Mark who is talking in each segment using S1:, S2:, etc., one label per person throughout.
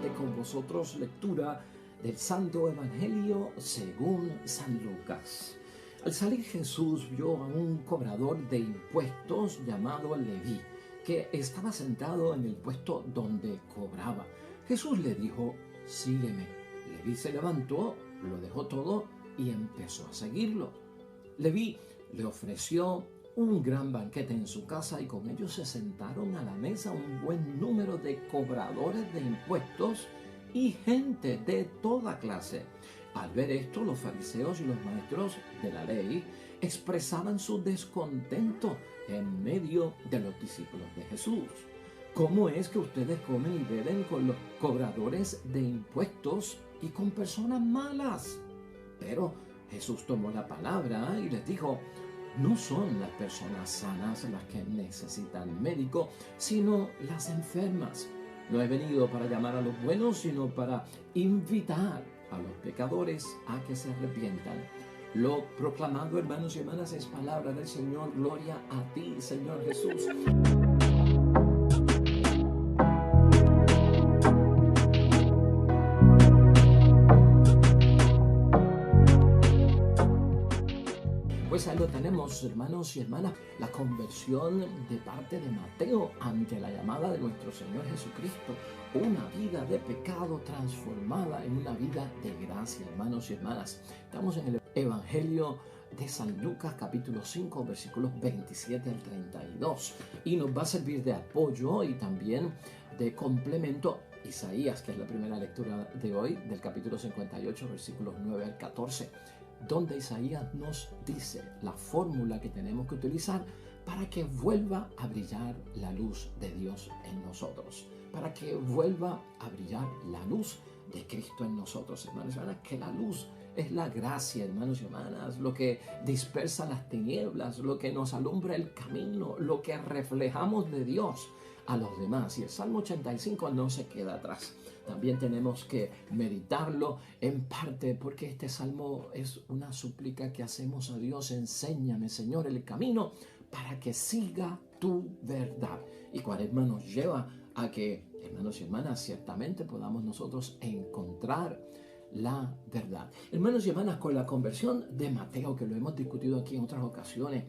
S1: comparte con vosotros lectura del Santo Evangelio según San Lucas. Al salir Jesús vio a un cobrador de impuestos llamado Leví, que estaba sentado en el puesto donde cobraba. Jesús le dijo: sígueme. Leví se levantó, lo dejó todo y empezó a seguirlo. Leví le ofreció un gran banquete en su casa y con ellos se sentaron a la mesa un buen número de cobradores de impuestos y gente de toda clase. Al ver esto, los fariseos y los maestros de la ley expresaban su descontento en medio de los discípulos de Jesús. ¿Cómo es que ustedes comen y beben con los cobradores de impuestos y con personas malas? Pero Jesús tomó la palabra y les dijo: no son las personas sanas las que necesitan médico, sino las enfermas. No he venido para llamar a los buenos, sino para invitar a los pecadores a que se arrepientan. Lo proclamado, hermanos y hermanas, es palabra del Señor. Gloria a ti, Señor Jesús. Pues ahí lo tenemos, hermanos y hermanas, la conversión de parte de Mateo ante la llamada de nuestro Señor Jesucristo. Una vida de pecado transformada en una vida de gracia, hermanos y hermanas. Estamos en el Evangelio de San Lucas, capítulo 5, versículos 27 al 32. Y nos va a servir de apoyo y también de complemento Isaías, que es la primera lectura de hoy, del capítulo 58, versículos 9 al 14. Donde Isaías nos dice la fórmula que tenemos que utilizar para que vuelva a brillar la luz de Dios en nosotros, para que vuelva a brillar la luz de Cristo en nosotros, hermanos y hermanas, que la luz es la gracia, hermanos y hermanas, lo que dispersa las tinieblas, lo que nos alumbra el camino, lo que reflejamos de Dios a los demás. Y el Salmo 85 no se queda atrás. También tenemos que meditarlo en parte porque este salmo es una súplica que hacemos a Dios: enséñame, Señor, el camino para que siga tu verdad. Y Cuaresma nos lleva a que, hermanos y hermanas, ciertamente podamos nosotros encontrar la verdad. Hermanos y hermanas, con la conversión de Mateo, que lo hemos discutido aquí en otras ocasiones,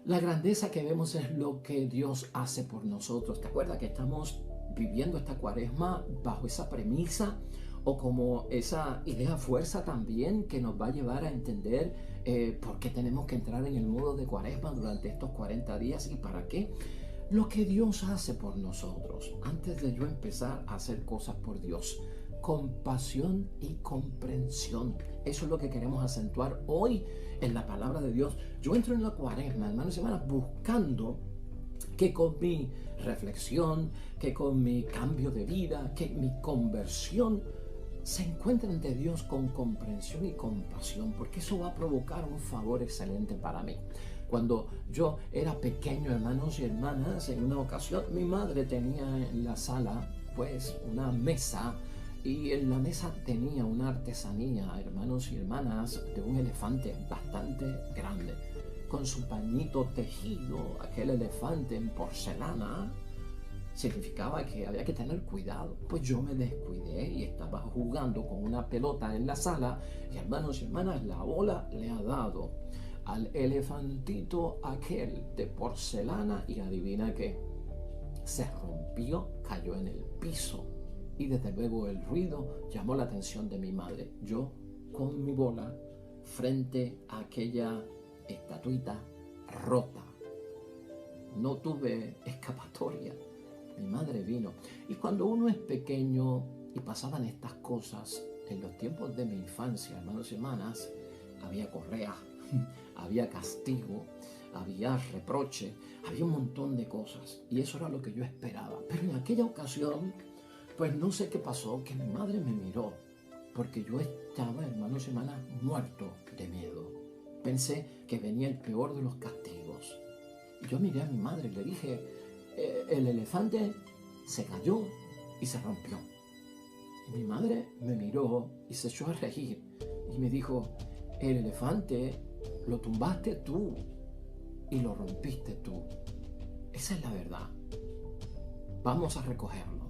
S1: la grandeza que vemos es lo que Dios hace por nosotros. ¿Te acuerdas que estamos viviendo esta Cuaresma bajo esa premisa o como esa idea fuerza también que nos va a llevar a entender por qué tenemos que entrar en el modo de Cuaresma durante estos 40 días y para qué? Lo que Dios hace por nosotros. Antes de yo empezar a hacer cosas por Dios, compasión y comprensión. Eso es lo que queremos acentuar hoy en la palabra de Dios. Yo entro en la Cuaresma, hermanos y hermanas, buscando que con mi reflexión, que con mi cambio de vida, que mi conversión se encuentre ante Dios con comprensión y compasión, porque eso va a provocar un favor excelente para mí. Cuando yo era pequeño, hermanos y hermanas, en una ocasión mi madre tenía en la sala pues una mesa, y en la mesa tenía una artesanía, hermanos y hermanas, de un elefante bastante grande, con su pañito tejido. Aquel elefante en porcelana significaba que había que tener cuidado. Pues yo me descuidé y estaba jugando con una pelota en la sala y, hermanos y hermanas, la bola le ha dado al elefantito aquel de porcelana y adivina qué, se rompió, cayó en el piso y desde luego el ruido llamó la atención de mi madre. Yo con mi bola frente a aquella estatuita rota, no tuve escapatoria. Mi madre vino. Y cuando uno es pequeño y pasaban estas cosas, en los tiempos de mi infancia, hermanos y hermanas, había correa, había castigo, había reproche, había un montón de cosas. Y eso era lo que yo esperaba. Pero en aquella ocasión, pues no sé qué pasó, que mi madre me miró, porque yo estaba, hermanos y hermanas, muerto de miedo. Pensé que venía el peor de los castigos. Y yo miré a mi madre y le dije: el elefante se cayó y se rompió. Y mi madre me miró y se echó a reír y me dijo: el elefante lo tumbaste tú y lo rompiste tú. Esa es la verdad. Vamos a recogerlo.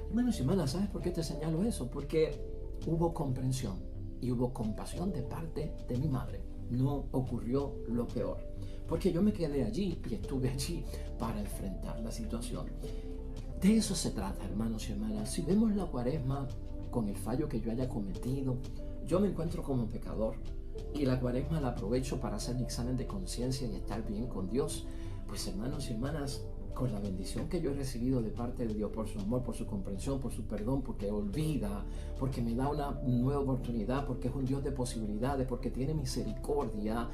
S1: Hermanos y hermanas, ¿sabes por qué te señalo eso? Porque hubo comprensión y hubo compasión de parte de mi madre. No ocurrió lo peor, porque yo me quedé allí y estuve allí para enfrentar la situación. De eso se trata, hermanos y hermanas. Si vemos la Cuaresma con el fallo que yo haya cometido, yo me encuentro como pecador y la Cuaresma la aprovecho para hacer mi examen de conciencia y estar bien con Dios. Pues hermanos y hermanas, con la bendición que yo he recibido de parte de Dios por su amor, por su comprensión, por su perdón, porque olvida, porque me da una nueva oportunidad, porque es un Dios de posibilidades, porque tiene misericordia.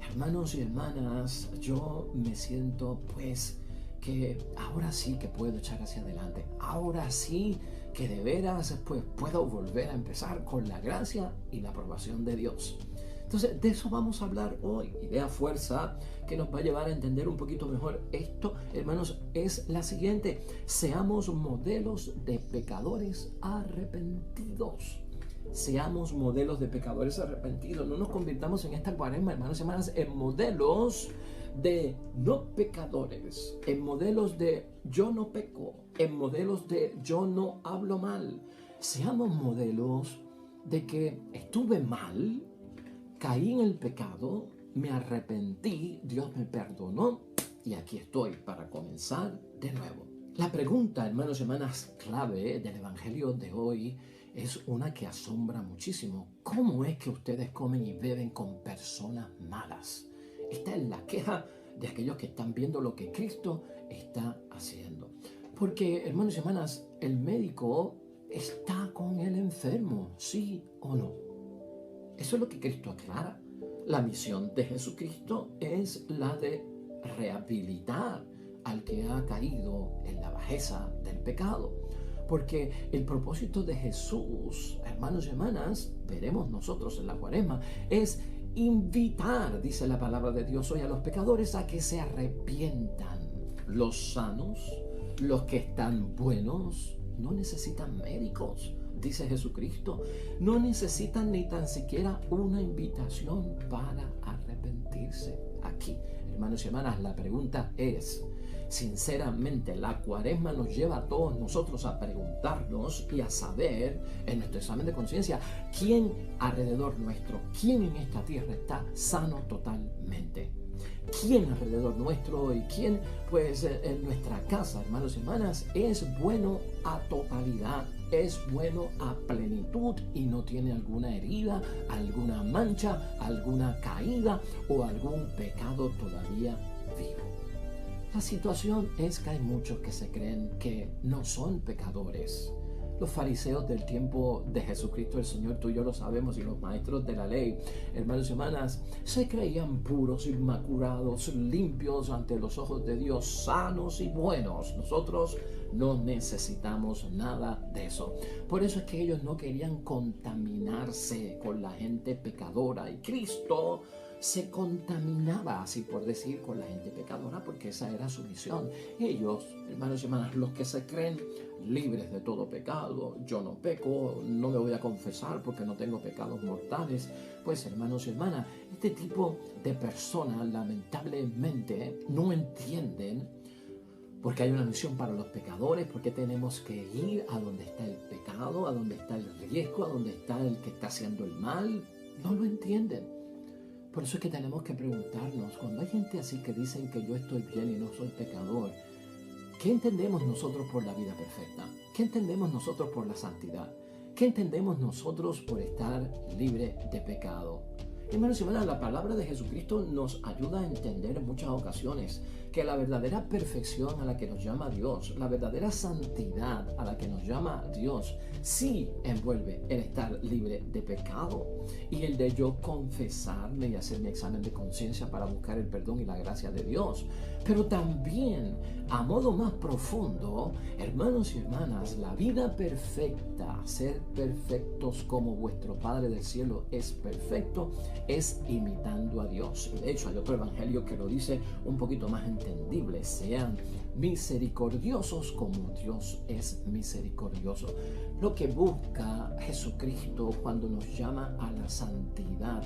S1: Hermanos y hermanas, yo me siento pues que ahora sí que puedo echar hacia adelante. Ahora sí que de veras pues puedo volver a empezar con la gracia y la aprobación de Dios. Entonces, de eso vamos a hablar hoy. Idea fuerza que nos va a llevar a entender un poquito mejor esto, hermanos, es la siguiente: seamos modelos de pecadores arrepentidos. Seamos modelos de pecadores arrepentidos. No nos convirtamos en esta Cuaresma, hermanos y hermanas, en modelos de no pecadores, en modelos de yo no peco, en modelos de yo no hablo mal. Seamos modelos de que estuve mal, caí en el pecado, me arrepentí, Dios me perdonó y aquí estoy para comenzar de nuevo. La pregunta, hermanos y hermanas, clave del Evangelio de hoy es una que asombra muchísimo. ¿Cómo es que ustedes comen y beben con personas malas? Esta es la queja de aquellos que están viendo lo que Cristo está haciendo. Porque, hermanos y hermanas, el médico está con el enfermo, ¿sí o no? Eso es lo que Cristo aclara. La misión de Jesucristo es la de rehabilitar al que ha caído en la bajeza del pecado. Porque el propósito de Jesús, hermanos y hermanas, veremos nosotros en la Cuaresma, es invitar, dice la palabra de Dios hoy, a los pecadores a que se arrepientan. Los sanos, los que están buenos, no necesitan médicos, dice Jesucristo. No necesitan ni tan siquiera una invitación para arrepentirse. Aquí, hermanos y hermanas, la pregunta es, sinceramente, la Cuaresma nos lleva a todos nosotros a preguntarnos y a saber en nuestro examen de conciencia quién alrededor nuestro, quién en esta tierra está sano totalmente. ¿Quién alrededor nuestro y quién pues en nuestra casa, hermanos y hermanas, es bueno a totalidad, es bueno a plenitud y no tiene alguna herida, alguna mancha, alguna caída o algún pecado todavía vivo? La situación es que hay muchos que se creen que no son pecadores. Los fariseos del tiempo de Jesucristo el Señor, tú y yo lo sabemos, y los maestros de la ley, hermanos y hermanas, se creían puros, inmaculados, limpios ante los ojos de Dios, sanos y buenos. Nosotros no necesitamos nada de eso. Por eso es que ellos no querían contaminarse con la gente pecadora, y Cristo se contaminaba, así por decir, con la gente pecadora, porque esa era su misión. Ellos, hermanos y hermanas, los que se creen libres de todo pecado, yo no peco, no me voy a confesar porque no tengo pecados mortales, pues hermanos y hermanas, este tipo de personas lamentablemente no entienden porque hay una misión para los pecadores, porque tenemos que ir a donde está el pecado, a donde está el riesgo, a donde está el que está haciendo el mal. No lo entienden. Por eso es que tenemos que preguntarnos, cuando hay gente así que dicen que yo estoy bien y no soy pecador, ¿qué entendemos nosotros por la vida perfecta? ¿Qué entendemos nosotros por la santidad? ¿Qué entendemos nosotros por estar libre de pecado? Hermanos y hermanas, la palabra de Jesucristo nos ayuda a entender en muchas ocasiones que la verdadera perfección a la que nos llama Dios, la verdadera santidad a la que nos llama Dios, sí envuelve el estar libre de pecado y el de yo confesarme y hacer mi examen de conciencia para buscar el perdón y la gracia de Dios. Pero también, a modo más profundo, hermanos y hermanas, la vida perfecta, ser perfectos como vuestro Padre del cielo es perfecto, es imitando a Dios. Y de hecho hay otro evangelio que lo dice un poquito más en entendibles, sean misericordiosos como Dios es misericordioso. Lo que busca Jesucristo cuando nos llama a la santidad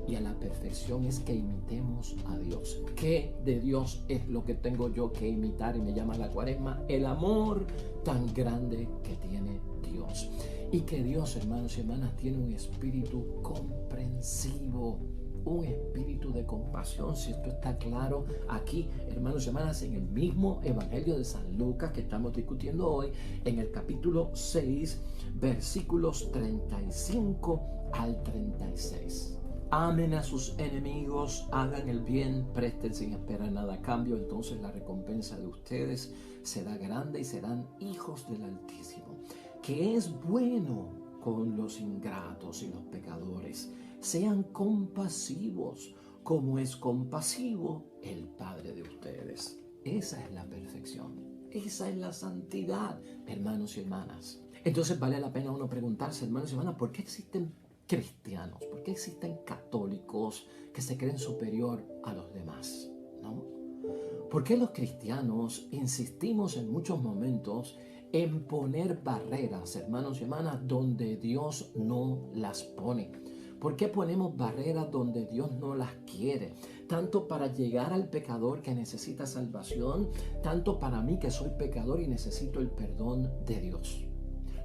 S1: y a la perfección es que imitemos a Dios. ¿Qué de Dios es lo que tengo yo que imitar? Y me llama la Cuaresma el amor tan grande que tiene Dios. Y que Dios, hermanos y hermanas, tiene un espíritu comprensivo, un espíritu de compasión. Si esto está claro aquí, hermanos y hermanas, en el mismo Evangelio de San Lucas que estamos discutiendo hoy, en el capítulo 6, versículos 35 al 36. Amen a sus enemigos, hagan el bien, presten sin esperar nada a cambio, entonces la recompensa de ustedes será grande y serán hijos del Altísimo, que es bueno con los ingratos y los pecadores. Sean compasivos, como es compasivo el Padre de ustedes. Esa es la perfección, esa es la santidad, hermanos y hermanas. Entonces vale la pena uno preguntarse, hermanos y hermanas, ¿por qué existen cristianos? ¿Por qué existen católicos que se creen superior a los demás? ¿No? ¿Por qué los cristianos insistimos en muchos momentos en poner barreras, hermanos y hermanas, donde Dios no las pone? ¿Por qué ponemos barreras donde Dios no las quiere? Tanto para llegar al pecador que necesita salvación, tanto para mí que soy pecador y necesito el perdón de Dios.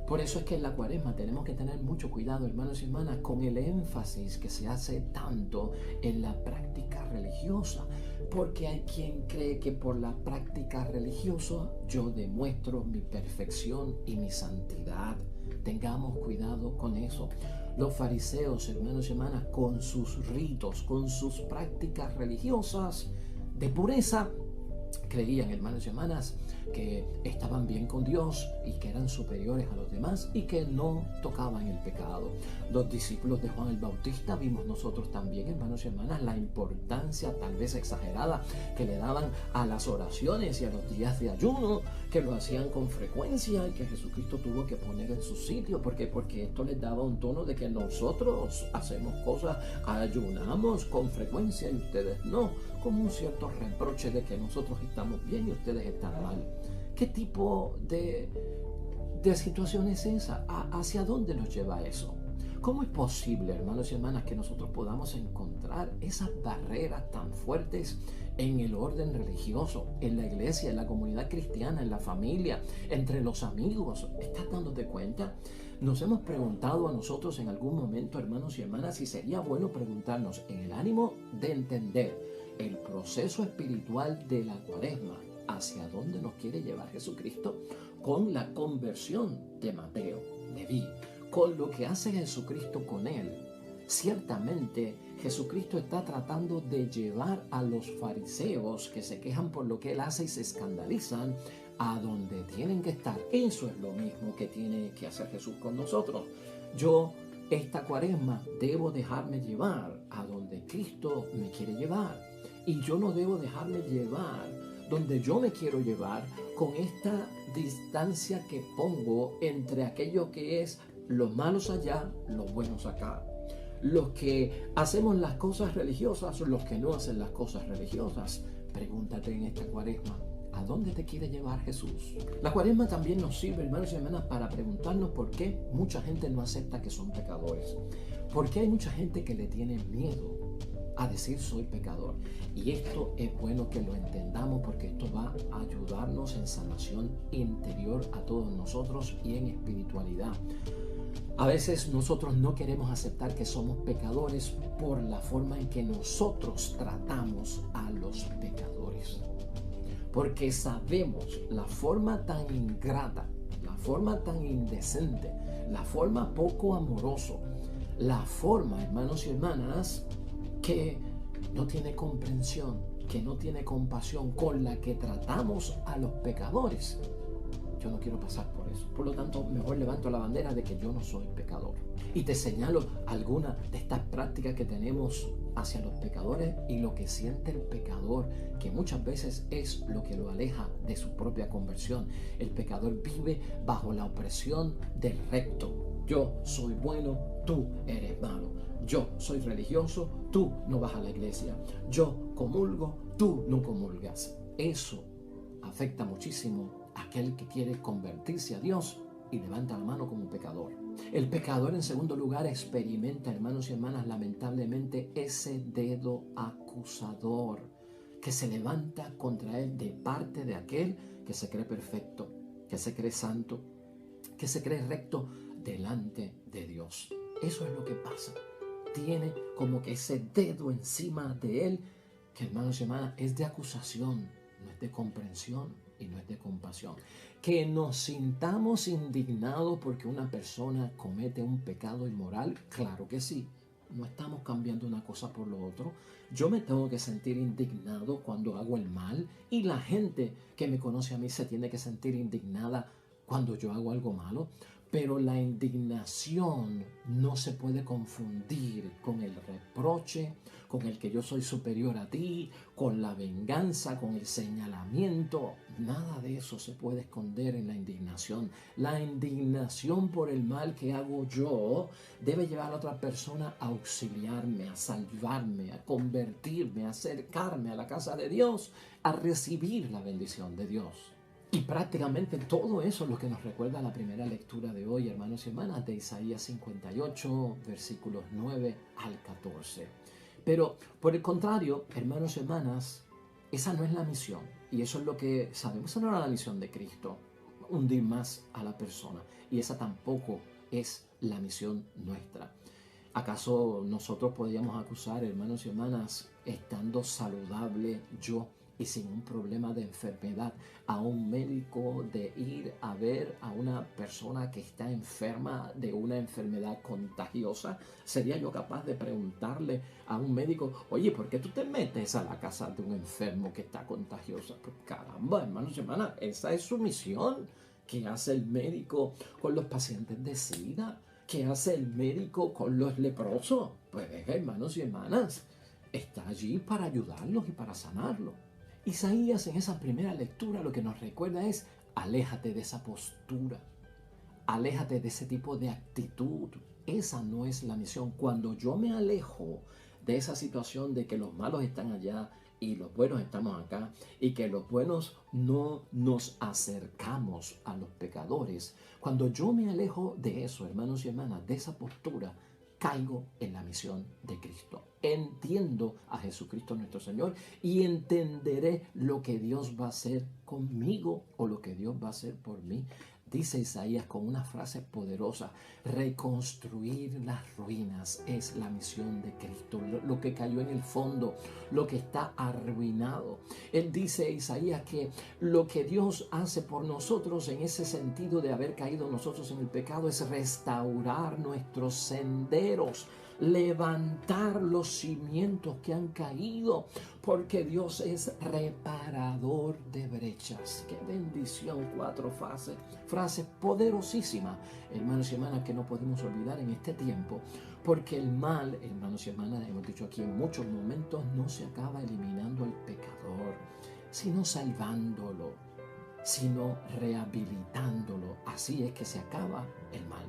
S1: Por eso es que en la Cuaresma tenemos que tener mucho cuidado, hermanos y hermanas, con el énfasis que se hace tanto en la práctica religiosa. Porque hay quien cree que por la práctica religiosa yo demuestro mi perfección y mi santidad. Tengamos cuidado con eso. Los fariseos, hermanos y hermanas, con sus ritos, con sus prácticas religiosas de pureza, creían, hermanos y hermanas, que estaban bien con Dios y que eran superiores a los demás y que no tocaban el pecado. Los discípulos de Juan el Bautista vimos nosotros también, hermanos y hermanas, la importancia tal vez exagerada que le daban a las oraciones y a los días de ayuno, que lo hacían con frecuencia y que Jesucristo tuvo que poner en su sitio. ¿Por qué? Porque esto les daba un tono de que nosotros hacemos cosas, ayunamos con frecuencia y ustedes no, como un cierto reproche de que nosotros estamos bien y ustedes están mal. ¿Qué tipo de situación es esa? ¿Hacia dónde nos lleva eso? ¿Cómo es posible, hermanos y hermanas, que nosotros podamos encontrar esas barreras tan fuertes en el orden religioso, en la iglesia, en la comunidad cristiana, en la familia, entre los amigos? ¿Estás dándote cuenta? Nos hemos preguntado a nosotros en algún momento, hermanos y hermanas, si sería bueno preguntarnos en el ánimo de entender el proceso espiritual de la Cuaresma, hacia dónde nos quiere llevar Jesucristo con la conversión de Mateo, Leví, con lo que hace Jesucristo con él. Ciertamente Jesucristo está tratando de llevar a los fariseos que se quejan por lo que él hace y se escandalizan a donde tienen que estar. Eso es lo mismo que tiene que hacer Jesús con nosotros. Yo, esta Cuaresma, debo dejarme llevar a donde Cristo me quiere llevar. Y yo no debo dejarme llevar donde yo me quiero llevar con esta distancia que pongo entre aquello que es los malos allá, los buenos acá. Los que hacemos las cosas religiosas, los que no hacen las cosas religiosas. Pregúntate en esta Cuaresma, ¿a dónde te quiere llevar Jesús? La Cuaresma también nos sirve, hermanos y hermanas, para preguntarnos por qué mucha gente no acepta que son pecadores. ¿Por qué hay mucha gente que le tiene miedo a decir soy pecador? Y esto es bueno que lo entendamos, porque esto va a ayudarnos en sanación interior a todos nosotros y en espiritualidad. A veces nosotros no queremos aceptar que somos pecadores por la forma en que nosotros tratamos a los pecadores. Porque sabemos la forma tan ingrata, la forma tan indecente, la forma poco amoroso, la forma, hermanos y hermanas, que no tiene comprensión, que no tiene compasión con la que tratamos a los pecadores. Yo no quiero pasar por eso. Por lo tanto, mejor levanto la bandera de que yo no soy pecador. Y te señalo algunas de estas prácticas que tenemos hacia los pecadores y lo que siente el pecador, que muchas veces es lo que lo aleja de su propia conversión. El pecador vive bajo la opresión del recto. Yo soy bueno, tú eres malo. Yo soy religioso, tú no vas a la iglesia. Yo comulgo, tú no comulgas. Eso afecta muchísimo a aquel que quiere convertirse a Dios y levanta la mano como pecador. El pecador, en segundo lugar, experimenta, hermanos y hermanas, lamentablemente ese dedo acusador que se levanta contra él de parte de aquel que se cree perfecto, que se cree santo, que se cree recto delante de Dios. Eso es lo que pasa. Tiene como que ese dedo encima de él, que, hermanos y hermanas, es de acusación, no es de comprensión y no es de compasión. Que nos sintamos indignados porque una persona comete un pecado inmoral, claro que sí. No estamos cambiando una cosa por lo otro. Yo me tengo que sentir indignado cuando hago el mal, y la gente que me conoce a mí se tiene que sentir indignada cuando yo hago algo malo. Pero la indignación no se puede confundir con el reproche, con el que yo soy superior a ti, con la venganza, con el señalamiento. Nada de eso se puede esconder en la indignación. La indignación por el mal que hago yo debe llevar a la otra persona a auxiliarme, a salvarme, a convertirme, a acercarme a la casa de Dios, a recibir la bendición de Dios. Y prácticamente todo eso es lo que nos recuerda la primera lectura de hoy, hermanos y hermanas, de Isaías 58, versículos 9 al 14. Pero por el contrario, hermanos y hermanas, esa no es la misión. Y eso es lo que sabemos. Esa no era la misión de Cristo, hundir más a la persona. Y esa tampoco es la misión nuestra. ¿Acaso nosotros podríamos acusar, hermanos y hermanas, estando saludable yo y sin un problema de enfermedad, a un médico de ir a ver a una persona que está enferma de una enfermedad contagiosa? ¿Sería yo capaz de preguntarle a un médico, oye, ¿por qué tú te metes a la casa de un enfermo que está contagiosa? Pues caramba, hermanos y hermanas, esa es su misión. ¿Qué hace el médico con los pacientes de SIDA? ¿Qué hace el médico con los leprosos? Pues, hermanos y hermanas, está allí para ayudarlos y para sanarlos. Isaías, en esa primera lectura, lo que nos recuerda es: aléjate de esa postura, aléjate de ese tipo de actitud. Esa no es la misión. Cuando yo me alejo de esa situación de que los malos están allá y los buenos estamos acá, y que los buenos no nos acercamos a los pecadores, cuando yo me alejo de eso, hermanos y hermanas, de esa postura, caigo en la misión de Cristo. Entiendo a Jesucristo nuestro Señor y entenderé lo que Dios va a hacer conmigo o lo que Dios va a hacer por mí. Dice Isaías con una frase poderosa: reconstruir las ruinas es la misión de Cristo. Lo que cayó en el fondo, lo que está arruinado. Él dice, Isaías, que lo que Dios hace por nosotros en ese sentido de haber caído nosotros en el pecado es restaurar nuestros senderos, levantar los cimientos que han caído, porque Dios es reparador de brechas. ¡Qué bendición! 4 frases poderosísimas, hermanos y hermanas, que no podemos olvidar en este tiempo, porque el mal, hermanos y hermanas, hemos dicho aquí, en muchos momentos no se acaba eliminando al pecador, sino salvándolo, sino rehabilitándolo. Así es que se acaba el mal.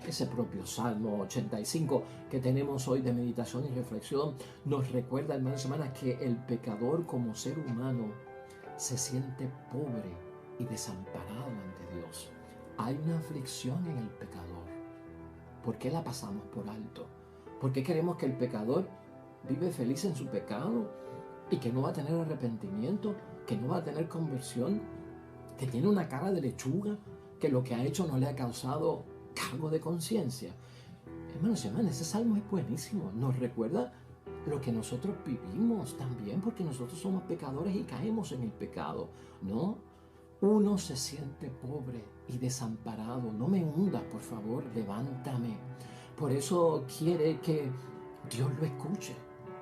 S1: Ese propio Salmo 85 que tenemos hoy de meditación y reflexión nos recuerda, hermanos y hermanas, que el pecador como ser humano se siente pobre y desamparado ante Dios. Hay una aflicción en el pecador. ¿Por qué la pasamos por alto? ¿Por qué creemos que el pecador vive feliz en su pecado y que no va a tener arrepentimiento, que no va a tener conversión, que tiene una cara de lechuga, que lo que ha hecho no le ha causado cargo de conciencia? Hermanos y hermanas, ese salmo es buenísimo. Nos recuerda lo que nosotros vivimos también, porque nosotros somos pecadores y caemos en el pecado, ¿no? Uno se siente pobre y desamparado. No me hundas, por favor, levántame. Por eso quiere que Dios lo escuche.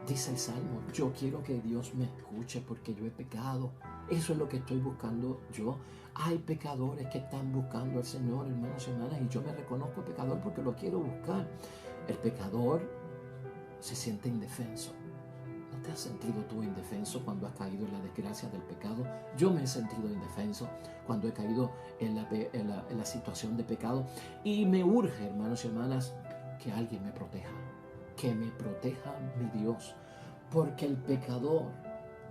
S1: Dice el Salmo, yo quiero que Dios me escuche porque yo he pecado. Eso es lo que estoy buscando yo. Hay pecadores que están buscando al Señor, hermanos y hermanas, y yo me reconozco pecador porque lo quiero buscar. El pecador se siente indefenso. ¿No te has sentido tú indefenso cuando has caído en la desgracia del pecado? Yo me he sentido indefenso cuando he caído en la situación de pecado, y me urge, hermanos y hermanas, que alguien me proteja, que me proteja mi Dios, porque el pecador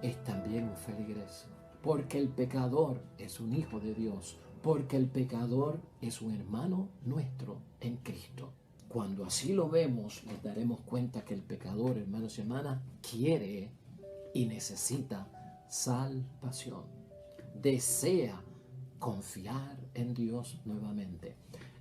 S1: es también un feligres. porque el pecador es un hijo de Dios, porque el pecador es un hermano nuestro en Cristo. Cuando así lo vemos, nos daremos cuenta que el pecador, hermanos y hermanas, quiere y necesita salvación. Desea confiar en Dios nuevamente.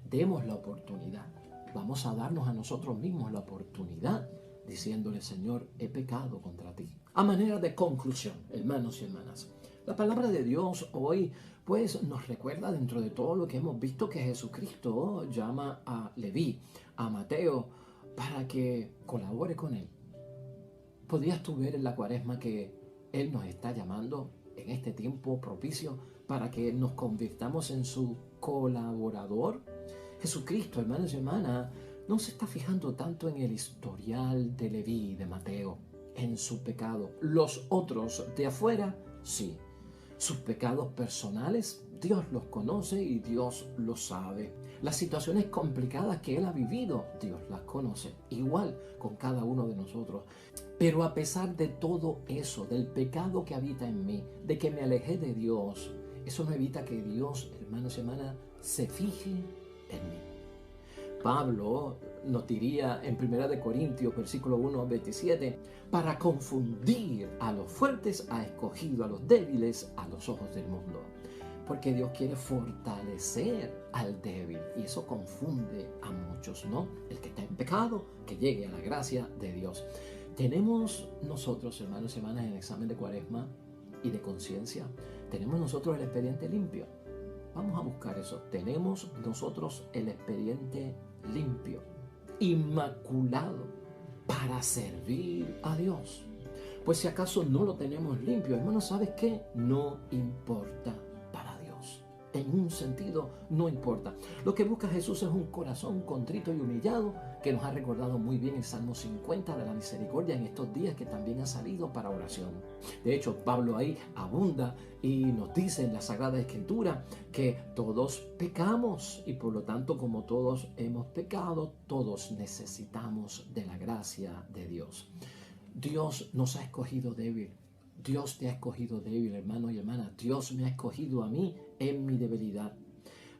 S1: Demos la oportunidad. Vamos a darnos a nosotros mismos la oportunidad diciéndole: Señor, he pecado contra ti. A manera de conclusión, hermanos y hermanas, la palabra de Dios hoy pues nos recuerda, dentro de todo lo que hemos visto, que Jesucristo llama a Leví, a Mateo, para que colabore con él. ¿Podrías tú ver en la Cuaresma que Él nos está llamando en este tiempo propicio para que nos convirtamos en su colaborador? Jesucristo, hermanos y hermanas, no se está fijando tanto en el historial de Leví y de Mateo, en su pecado. Los otros de afuera, sí. Sus pecados personales, Dios los conoce y Dios los sabe. Las situaciones complicadas que Él ha vivido, Dios las conoce. Igual con cada uno de nosotros. Pero a pesar de todo eso, del pecado que habita en mí, de que me alejé de Dios, eso no evita que Dios, hermanos y hermanas, se fije en mí. Pablo nos diría en 1 Corintios, versículo 1 al 27, para confundir a los fuertes ha escogido a los débiles a los ojos del mundo. Porque Dios quiere fortalecer al débil y eso confunde a muchos, ¿no? El que está en pecado, que llegue a la gracia de Dios. Tenemos nosotros, hermanos y hermanas, en el examen de Cuaresma y de conciencia, tenemos nosotros el expediente limpio. Vamos a buscar eso. Tenemos nosotros el expediente limpio, inmaculado, para servir a Dios. Pues si acaso no lo tenemos limpio, hermano, ¿sabes qué? No importa para Dios. En un sentido, no importa. Lo que busca Jesús es un corazón contrito y humillado, que nos ha recordado muy bien el Salmo 50 de la misericordia en estos días, que también ha salido para oración. De hecho, Pablo ahí abunda y nos dice en la Sagrada Escritura que todos pecamos y por lo tanto, como todos hemos pecado, todos necesitamos de la gracia de Dios. Dios nos ha escogido débil. Dios te ha escogido débil, hermano y hermana. Dios me ha escogido a mí en mi debilidad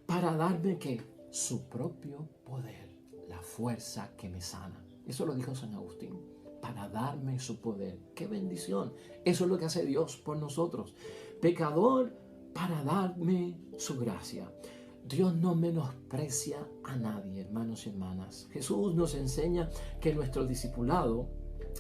S1: para darme ¿qué? Su propio poder, la fuerza que me sana. Eso lo dijo San Agustín, para darme su poder. ¡Qué bendición! Eso es lo que hace Dios por nosotros. Pecador, para darme su gracia. Dios no menosprecia a nadie, hermanos y hermanas. Jesús nos enseña que nuestro discipulado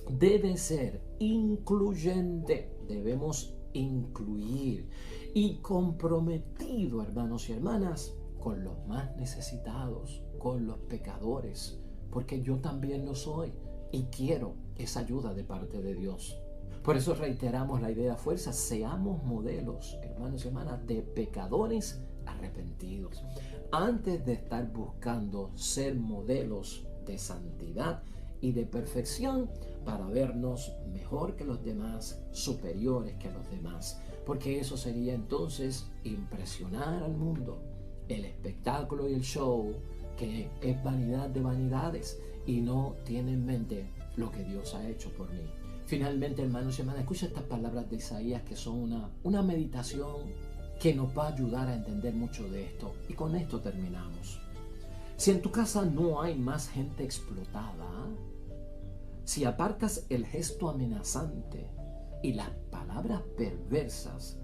S1: debe ser incluyente. Debemos incluir y comprometido, hermanos y hermanas, con los más necesitados, con los pecadores, porque yo también lo soy y quiero esa ayuda de parte de Dios. Por eso reiteramos la idea a fuerza: seamos modelos, hermanos y hermanas, de pecadores arrepentidos. Antes de estar buscando ser modelos de santidad y de perfección para vernos mejor que los demás, superiores que los demás, porque eso sería entonces impresionar al mundo. El espectáculo y el show, que es vanidad de vanidades y no tiene en mente lo que Dios ha hecho por mí. Finalmente, hermanos y hermanas, escucha estas palabras de Isaías, que son una meditación que nos va a ayudar a entender mucho de esto. Y con esto terminamos. Si en tu casa no hay más gente explotada, si apartas el gesto amenazante y las palabras perversas,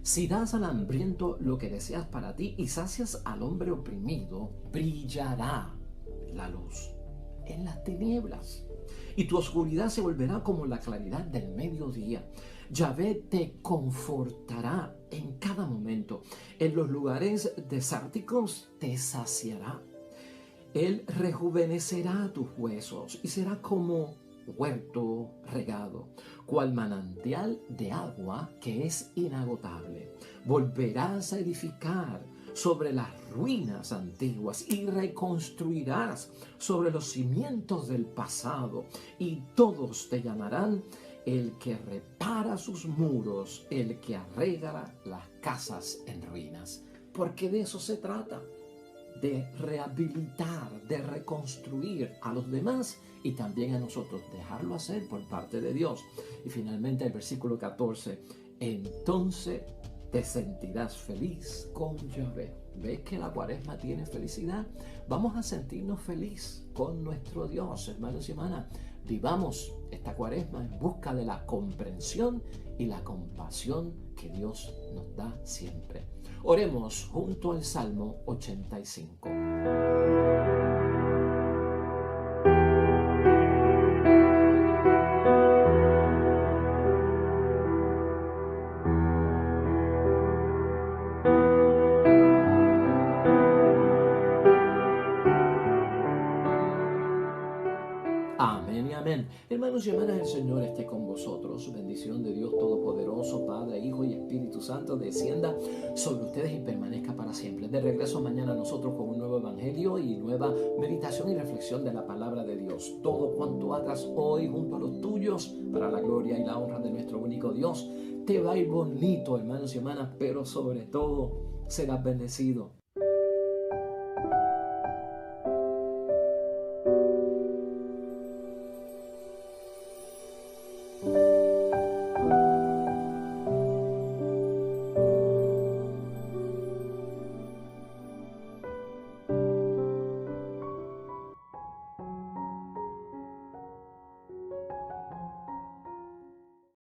S1: si das al hambriento lo que deseas para ti y sacias al hombre oprimido, brillará la luz en las tinieblas y tu oscuridad se volverá como la claridad del mediodía. Yahvé te confortará en cada momento. En los lugares desérticos te saciará. Él rejuvenecerá tus huesos y será como huerto regado, cual manantial de agua que es inagotable. Volverás a edificar sobre las ruinas antiguas y reconstruirás sobre los cimientos del pasado, y todos te llamarán el que repara sus muros, el que arregla las casas en ruinas. Porque de eso se trata, de rehabilitar, de reconstruir a los demás y también a nosotros, dejarlo hacer por parte de Dios. Y finalmente el versículo 14, entonces te sentirás feliz con Yahvé. ¿Ves que la cuaresma tiene felicidad? Vamos a sentirnos feliz con nuestro Dios, hermanos y hermanas. Vivamos esta cuaresma en busca de la comprensión y la compasión que Dios nos da siempre. Oremos junto al Salmo 85. Amén y amén. Hermanos y hermanas, el Señor esté con vosotros. Su bendición de Dios Todopoderoso, Padre, Hijo y Espíritu Santo, descienda sobre ustedes y permanezca para siempre. De regreso mañana nosotros con un nuevo evangelio y nueva meditación y reflexión de la palabra de Dios. Todo cuanto hagas hoy junto a los tuyos, para la gloria y la honra de nuestro único Dios, te va a ir bonito, hermanos y hermanas, pero sobre todo serás bendecido.